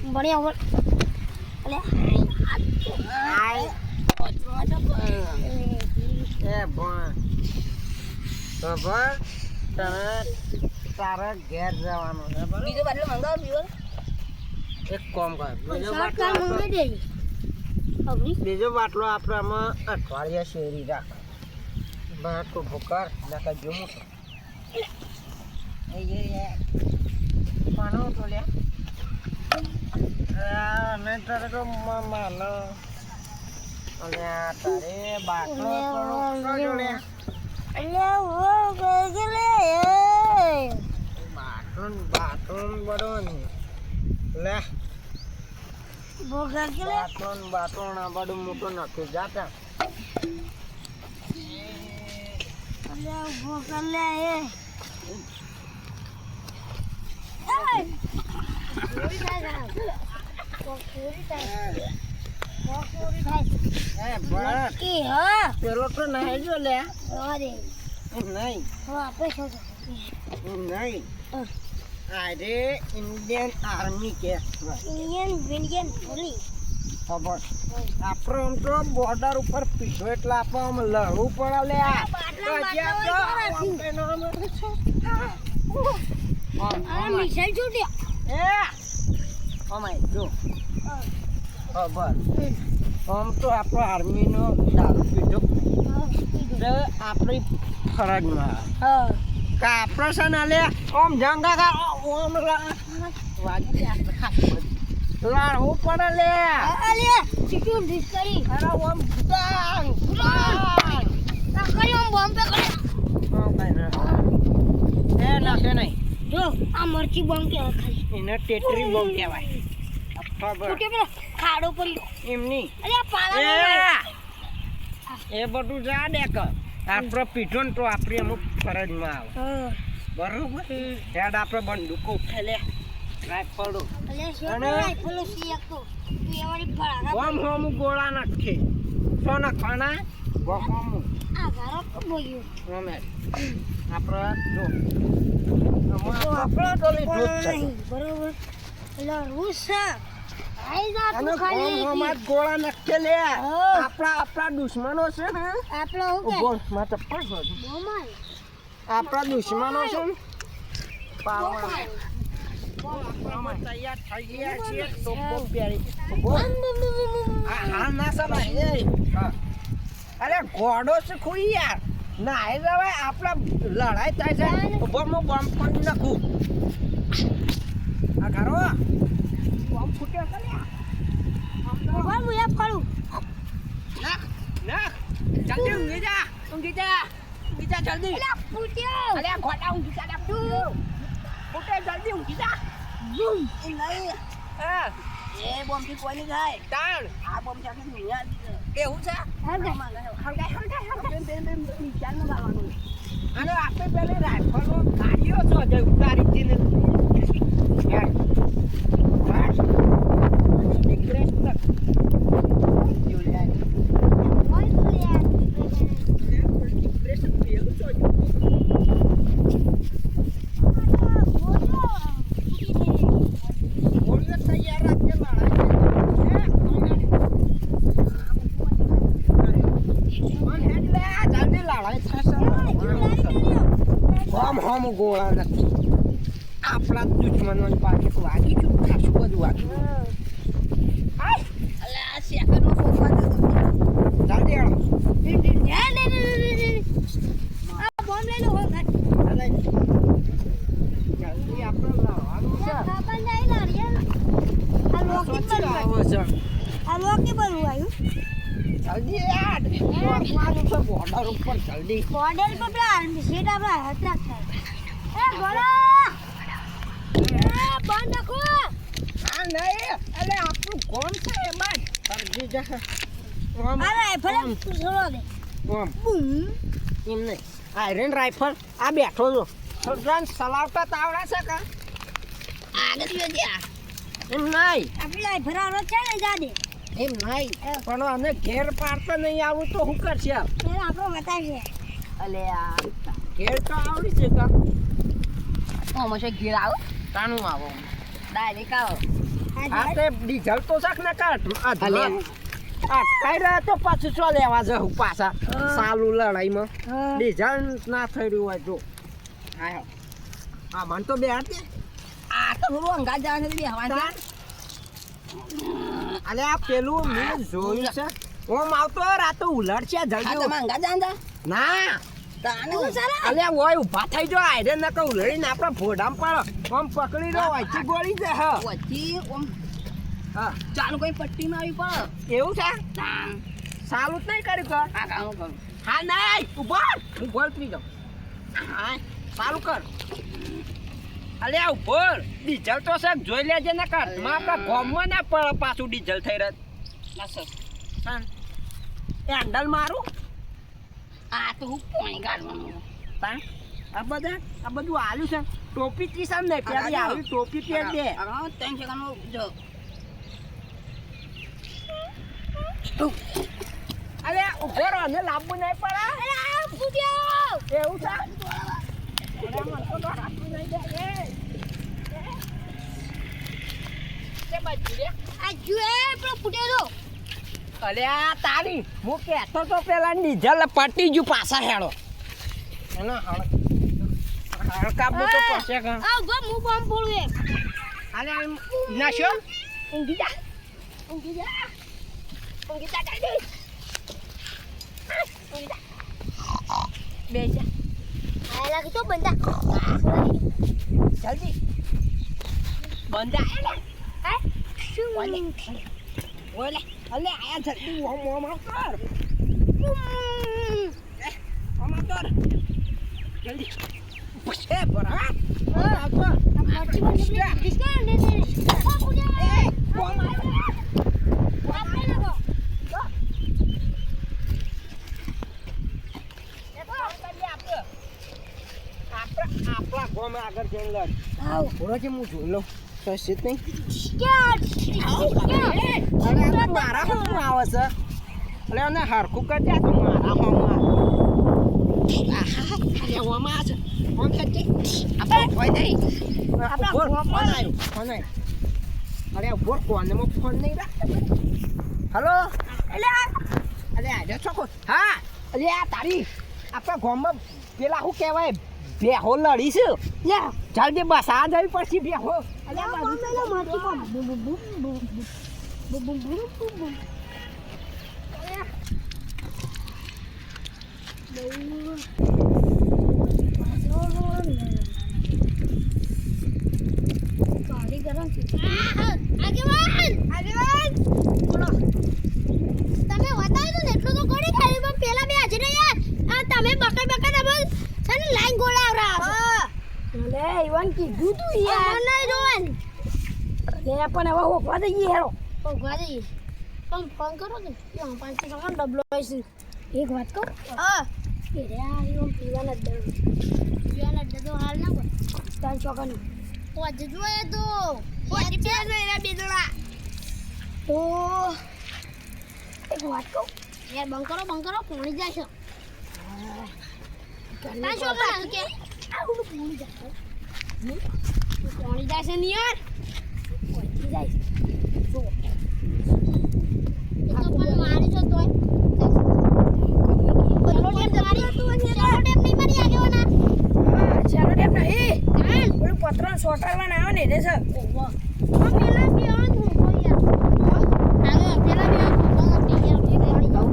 बढ़िया हो अरे આય એ બોન તો બોલ તારે ઘેર જવાનું છે બરાબર બીજો બાટલો મંગાવો બીજો એક કામ કર બીજો સાત બાટલો કા મંગાવી દે અભી બીજો બાટલો આપણે આમાં અઠવાડિયા શેરી રાખ બહાર તો ભૂકાર નાખા જો મોટો એ પાનો તો લે નહીં તારે તો માનો અને તારે બાટલો પડો લે અલે ઓ ગગલે બાટલો બડો ને લે વો ગગલે બાટલો ના બડું મોટો નાખ્યું જાતા અલે વો ગગલે પૂરી થાય પૂરી થાય પૂરી થાય એ બસ કી હા પેલો તો નહીં જો લે અરે નહીં હા આપણે શું નહીં અરે ઇન્ડિયન આર્મી કે ઇન્ડિયન પોલીસ ખબર આપણે આમ તો બોર્ડર ઉપર પીછો એટલે આપણે આમ લડવું પડે લે આ મિસાઈલ છૂટ્યા જો ખબર આમ તો આપણો આર્મીનો દારૂ પીધો તો આપણી ફરજમાં હા કે આપણે છે ને લે આમ જંગા કા ઓમ વાગી લડવું પડે લે અલે ચીટુ ડિસ્કરી અરે ઓમ ગુદાંગ ના કર્યો બોમ્બ પે કર્યો એ નાખે નહીં જો આ મરચી બોમ્બ કે ખાલી એને ટેટરી બોમ્બ કહેવાય ખબર છૂટે પેલો ખાડો પડ્યો એમની અલે આ પાલા એ બધું જા દે કર આપણે પીઠો ને તો આપણી અમુક ફરજમાં આવે હા બરોબર હેડ આપણે બંદૂકો ઉઠે લે રાઈફલો અલે શું અને- રાઈફલો સિયક તો તું એવાળી ભળાગા ગમ હોમ ગોળા નાખે સો નાખવાના ગમ આ ગારો તો બોલ્યો અમે આપણે જો આપણે તો લીધું જ છે બરોબર એટલે રૂસા આઈ જા અને તું ખાલી ગમ હોમ જ ગોળા નાખે લે હા. આપણા દુશ્મનો છે ને આપણો હું કે ગોળ માં ચપ્પલ છે બોમાય આપણા દુશ્મનો છે ને પાવડા બોમાય આપણે તૈયાર થઈ ગયા છીએ ટોપો પહેરી બોલ આ હાલ ના સલાય એ હા. અરે ઘોડો છે ખોઈ યાર ના એ જવાય આપણા લડાઈ થાય છે ઉભો હું બોમ્બ ફોડી નાખું આ ઘરો બોમ્બ ફૂટ્યો છે બોલ હું એ ફાડું નાખ નાખ જલ્દી ઊંઘી જા જલ્દી એટલે ફૂટ્યો અરે આ ઘોડા ઊંઘી જા ફૂટે જલ્દી ઊંઘી જા બૂમ એ નહીં હા એ બોમ્બ થી કોઈ નહીં થાય તાણ આ બોમ્બ ચાકે દુનિયા કેવું છે અને આપણે પેલી રાઇફલો ગાડીઓ છો જે ઉતારી દીને હમ ગોળા નથી આપણા દુશ્મનો પાસે વાગી ગયું ખાસું બધું વાગ્યું અલે આ સેકન્ડનો ફોફા દે જલ્દી આવો આ બોમ્બ લઈ લો હો ઘાટ જલ્દી આપણે લાવવાનું છે બાપા નહીં લાડીએ આ લોકી પર આવો છે આ લોકી પર આવ્યું જલ્દી યાર પહોંચવાનું છે બોર્ડર ઉપર જલ્દી બોર્ડર પર પેલા આર્મી સીટ આપણા હાથ રાખતા એ ગોળા એ બંધ રાખો આ નહીં એટલે આપણું કોમ છે એમાં સમજી જા અરે ભલે છોડો દે ઓમ બૂમ એમ નહીં આયરન રાઇફલ આ બેઠો છો છોકરાને ચલાવતા તાવડા છે કા આગળ વધ્યા એમ નહીં આપણા ભરારો છે ને જાદે એમ નહીં પણ અમે ઘેર પાડતા નહીં આવું તો શું કરશે એટલે આપણો બતાવશે અલે આ ઘેર તો આવડી છે કા હમણાં ઘેર આવો તાનું આવો ડાયરેક્ટ આવો આ તે ડીઝલ તો શાક ના કાઢ અલે. અટકાઈ રહ્યા તો પાછું શું લેવા જવું પાછા સાલું લડાઈમાં ડીઝલ ના થઈ રહ્યું હોય જો હા મને તો બે હતી આ તો થોડું અંગા જવાનું છે બેહવા અલે આ પેલું મેં જોયું છે ઓમ આવતો રાતો ઉલટ છે હા જલ્દી તમે અંગા જાણ ના તાને અલે ઓય ઊભા થઈ જો આયરે ન કહું ઉલડીને આપણા ભોડામાં પડો આમ પકડી લો વાંચી ગોળી છે હા વચ્ચે ઓમ હા ચાલુ કોઈ પટ્ટી મારી પડે એવું છે તાન સાલું જ નહીં કર્યું કર આ કામ કરું હા નહીં ઉભો હું ગોળતરી જાઉં હા સારું કર અલે આ ઉભો ડીઝલ તો સાહેબ જોઈ લેજે ને કર આપણા ગોમમાં ના પડે પાછું ડીઝલ થઈ રહ્યું બસ હા એ હેન્ડલ મારું આ તો હું પાણી કાઢવાનું તાણ આ બધું આલ્યું છે ટોપી તી સામ ને પેલી આવી ટોપી પહેર દે હા 3 સેકન્ડમાં જો અલે ઉભો રહો ને લાંબુ નહીં પડે એવું છે અરે મને તો હાથું નહીં દે કે બાજુ રે અલે આ તારી હું કહેતો તો પેલા ડીઝલ પટી ગયું પાછા હેડો એનો હળકા તો પડશે કે અલે નાશો ઊંઘી જા જલ્દી બંધા ઓલે અલે આયા જલ્દી ઓમ કર ઓમ કર જલ્દી પૂછે પર હા આપણા ગોમાં આગળ જઈને લડ થોડો છે હું જોઈ લઉં સસ્તી નહીં અરે મારા હોમમાં આવે છે એટલે એને હરખું કરજે તો મારા હોમમાં અરે હોમમાં છે ફોન કરજે આપણે હોય નહીં આપણા ફોન આવ્યો ફોન આવ્યો અરે બોર કોનમાં ફોન નહીં રાખતો હલો અરે આજે છોકો હા અરે આ તારી આપણા ગામમાં પેલા શું કહેવાય બેહો લડી છે જલ્દી બસ આ જવી પછી બેહો કીધું તું યાર પણ હવે ઓપવા દઈએ હેરો ઓપવા દઈએ તમે ફોન કરો ને 500 ટકા ડબલો છે એક વાત કહું એ રે આ યો પીવાના દડો હાલ ના હોય 3 ચોકાનો પોજ જોઈએ તો પોજ પીવા જોઈએ બેદડા તો એક વાત કહું યાર બંકરો પોણી જાય છે 5 ચોકા કે આવું પોણી જાય પાણી જાય છે ને યાર પાણી જાય છે જો એ તો પણ મારી જો તોય ચલો ટેપ મારી તું ચલો ટેપ નહીં મારી આગેવાના ચલો ટેપ નહીં હા પેલું પત્રણ સોટાડવાના આવે ને એટલે છે ઓવા પેલા બી આવ તું યાર આગળ પેલા બી આવ પાણી જાવ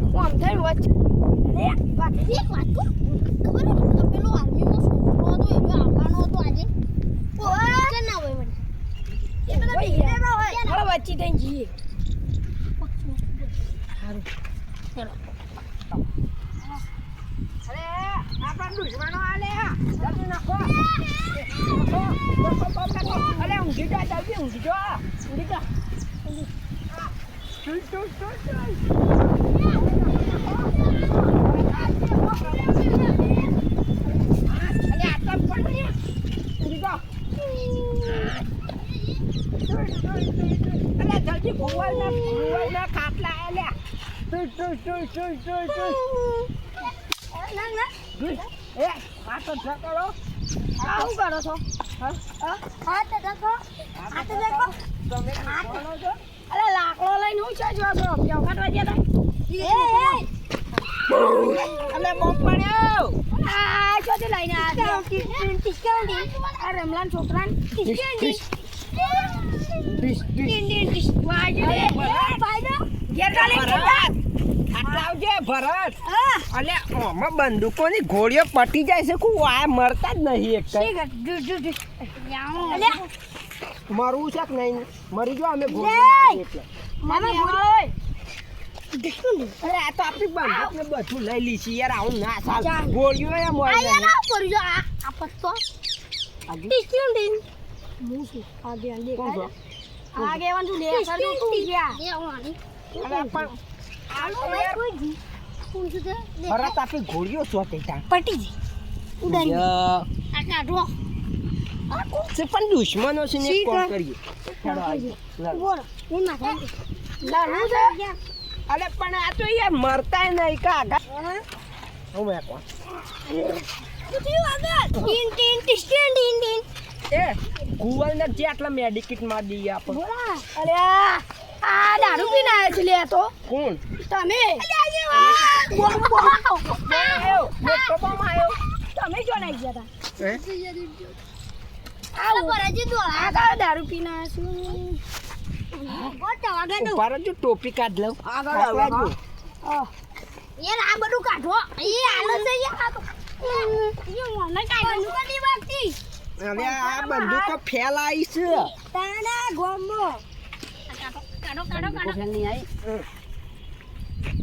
હું આમ થઈ વચ્ચે એક વાત કો ખબર છે પેલો આર્મીનો છોકરો હતો એ આવવાનો હતો આજે કે ના હોય મને એ પેલા હીરેમાં હોય હવે વચ્ચે થઈને જઈએ સારું ચલો અરે આપણા દુશ્મનો આલે જલ્દી નાખો અરે ઊંઘી જા જલ્દી ઊંઘી જા ચલ જલ્દી ભૂવલના ખાટલા આલ્યા એ આ તો જકડો આ શું કરો છો હા તો દેખો આ તો દેખો તમે કોનો છો? અરે લાકડો લઈને હું છે જો છો પ્યો કાઢવા ગયા તા અલે બોમ્બ પડ્યો આ ચોથી લઈને આ આ રમલાન છોકરાન ડિશ ભરત અલે આમાં બંદૂકોની ગોળીઓ પટી જાય છે કુ આ મરતા જ નહીં એક કઈ મરવું છે કે નહીં મરી જો અમે ગોળીઓ મારીએ એટલે અરે આ તો આપણી બંદૂક ને બધું લઈ લીધી યાર આવું ના સાલ ગોળીઓ એ મરી જાય ભરત આપણી ગોળીઓ શોધે ત્યાં છે પણ દુશ્મનો છે ને કોણ કરીએ ચાલો આજે અરે પણ આ તો યાર મરતાય નહીં કાકા હું મેં કોણ એ ગૂગલ ને જે આટલા મેડિકેટ માં દઈએ આપણે અરે આ દારૂ પીને આવ્યો છે લે તો કોણ તમે મોટો બોમ્બ આવ્યો તમે જો નાઈ ગયા હે આ કયો દારૂ પીને આવ્યો છું ઉપર જ ટોપી કાઢ લઉં આગળ યાર આ બધું કાઢો એ આલો છે યાર આ તો મને કાઢવાનું કદી બાકી અરે આ બંદૂકો ફેલાઈ છે તાના ગોમો કાઢો કાઢો કાઢો ફેલની આવી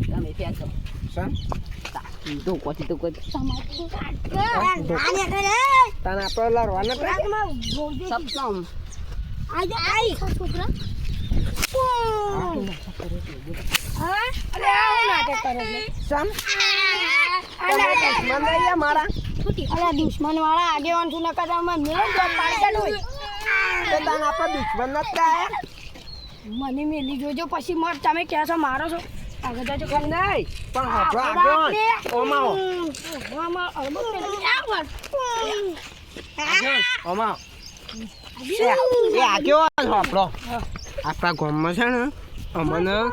તમે ફેલ છો સમ તો કોથી તો કોઈ સમાજ કાઢ આને કરે તને આપણે લડવાના પડે આગમાં બોલજે સપસમ આજે આઈ છોકરા હા અરે આ હું નાટક કરે છે સમ આ નાટક મને અહીંયા મારા અરે દુશ્મન વાળા આગેવાન છું નકા તો મને મેળ દો પાડી કાઢો તો તને આપણે દુશ્મન નથી થાય મને મેલી જોજો પછી મર તમે ક્યાં છો મારો છો આગળ જાજો કેમ નહીં પણ હટો આગળ ઓમાઓ મામા અરબો આગળ ઓમાઓ એ આગળ આપણો આપણા ગામમાં છે ને અમને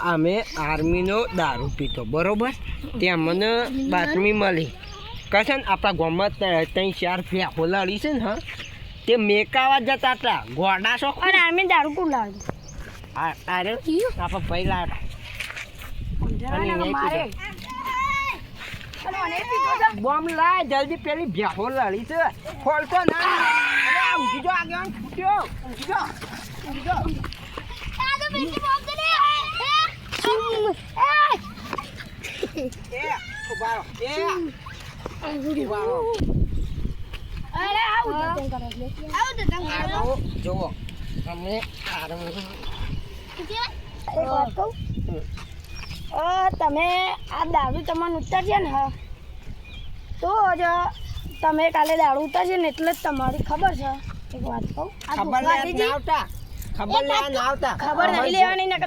અમે આર્મીનો દારૂ પીતો બરોબર ત્યાં મને બાતમી મળી કહે ને આપણા ગામમાં 3-4 ફેફો લડી છે ને હા તે મેકાવા જતા હતા ગોડા શોખ અરે આમે દારૂ કોણ લાવે અરે આપણે પહેલા મારે અરે મને પીધો છે બોમ્બ લાય જલ્દી પેલી ભેહો લડી છે ખોલતો ના અરે આ ઊંઘી જો આગળ ફૂટ્યો ઊંઘી જો આ તો બેટી બોમ્બ દે એ ઉભારો ઉભારો અરે આવું તો કરે છે આવું તો તંગ કરે આવો જોવો તમને આરમ એક વાત કહું તમે આ દારૂ તમને ઉતારશે ને હા તો જ તમે કાલે દારૂ ઉતારશે ને એટલે જ તમારી ખબર છે એક વાત કહું ખબર ના આવતા ખબર નહીં લેવાની ને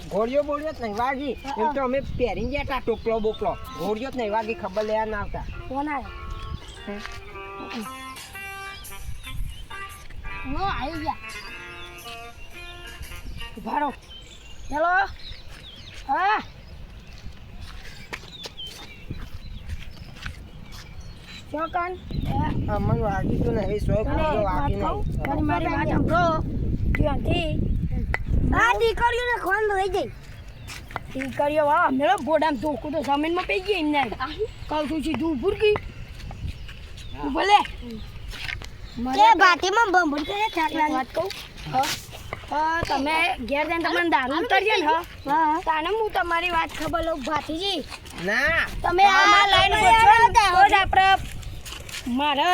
ગોળીઓ બોલ્યો જ નહીં વાગી એમ તો અમે પહેરીને જતા ટોપલો બોપલો ગોળીઓ જ નહીં વાગી ખબર લેવા ના આવતા કોણ આવ્યો નો આવી ગયા ભાડો હેલો હા ચોકન અમને વાગી તો નહીં સો વાગી નહીં મારી વાત સાંભળો ત્યાંથી આ દીકરીઓને ખોન રહી ગઈ દીકરીઓ વાહ મેળો બોડામ ધોકું તો જમીનમાં પી ગઈ એમને કહું છું સીધું ભૂરકી ભલે મને બાટીમાં બંબુર કરે છાટલા વાત કહું તમે ઘેર જઈને તમને દારૂ ઉતારજે ને હા તાને હું તમારી વાત ખબર લઉં ભાતીજી ના તમે આ લાઈન ગોઠવો જ આપણે મારે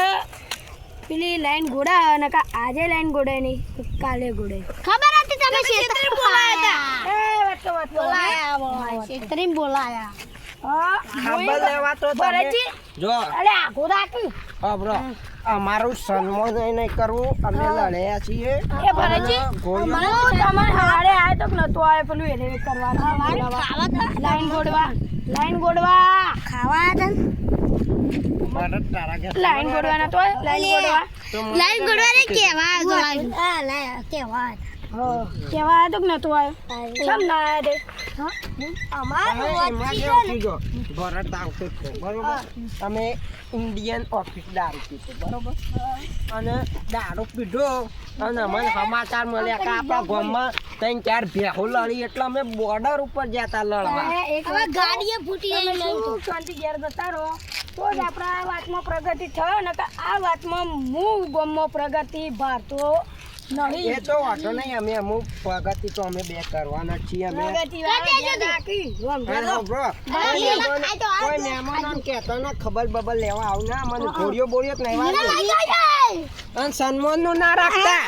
પેલી લાઈન ગોડા અને આજે લાઈન ગોડાય નહીં કાલે ગોડાય ખબર હતી તમે ક્ષેત્રે બોલાયા હતા એ બોલાયા ક્ષેત્રે બોલાયા ખબર લેવા તો તમે જો અરે આખો રાખી બ્રો અમારું સન્માન નહીં કરવું અમે લડ્યા છીએ એ ભરતજી તમારે હારે આય તો નતો આય પેલું એને કરવાનું લાઈન ગોડવા ખાવા હતા મારે તારા ઘેર લાઈન ગોડવાના તો લાઈન ગોડવા તો મને લાઈન ગોળવાને કેવા આ લાય કેવા કેવા આવ્યો કે નતો આવ્યો કેમ ના આવ્યા તે અમાર હવે એમાં કેવું થયું જો, ભરત આવતો જ છે, બરોબર? તમે ઇન્ડિયન ઓફિસ દારૂ પીતો, બરોબર? અને દારૂ પીધો અને અમને સમાચાર મળ્યા કે આપણા ગામમાં 3-4 ભેહો લડી એટલે અમે બોર્ડર ઉપર ગયા તા લડવા. હવે ગાડીએ ફૂટી તમે ગઈ શું શાંતિ ઘેર જતા રહો તો જ આપણા આ વાતમાં પ્રગતિ થયો ને કે આ વાતમાં હું ગામમાં પ્રગતિ ભારતો એ નહીં તો વાંધો નહીં, અમે અમુક પ્રગતિ તો અમે બે કરવાના જ છીએ અમે. પ્રગતિ વાળા ઘેર રાખી અને હોભળો, કોઈ મહેમાનોને કહેતો ના ખબર બબર લેવા આવ ના, મને ઘોડિયો બોડિયો જ નહીં વાળતો. અને સન્માનનું ના રાખતા.